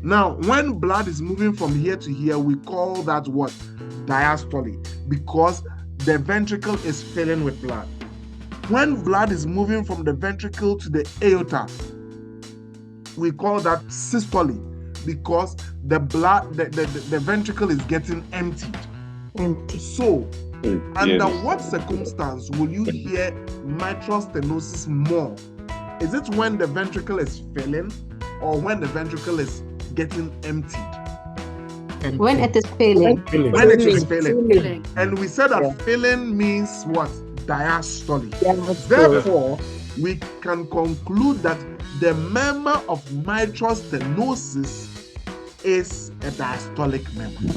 Now, when blood is moving from here to here, we call that what? Diastolic, because the ventricle is filling with blood. When blood is moving from the ventricle to the aorta, we call that systolic, because the blood, the ventricle is getting emptied. So, under what circumstance will you hear mitral stenosis more? Is it when the ventricle is filling or when the ventricle is getting emptied? When it is filling. When it is filling. And we said that filling means what? Diastolic. Therefore, we can conclude that the murmur of mitral stenosis is a diastolic murmur.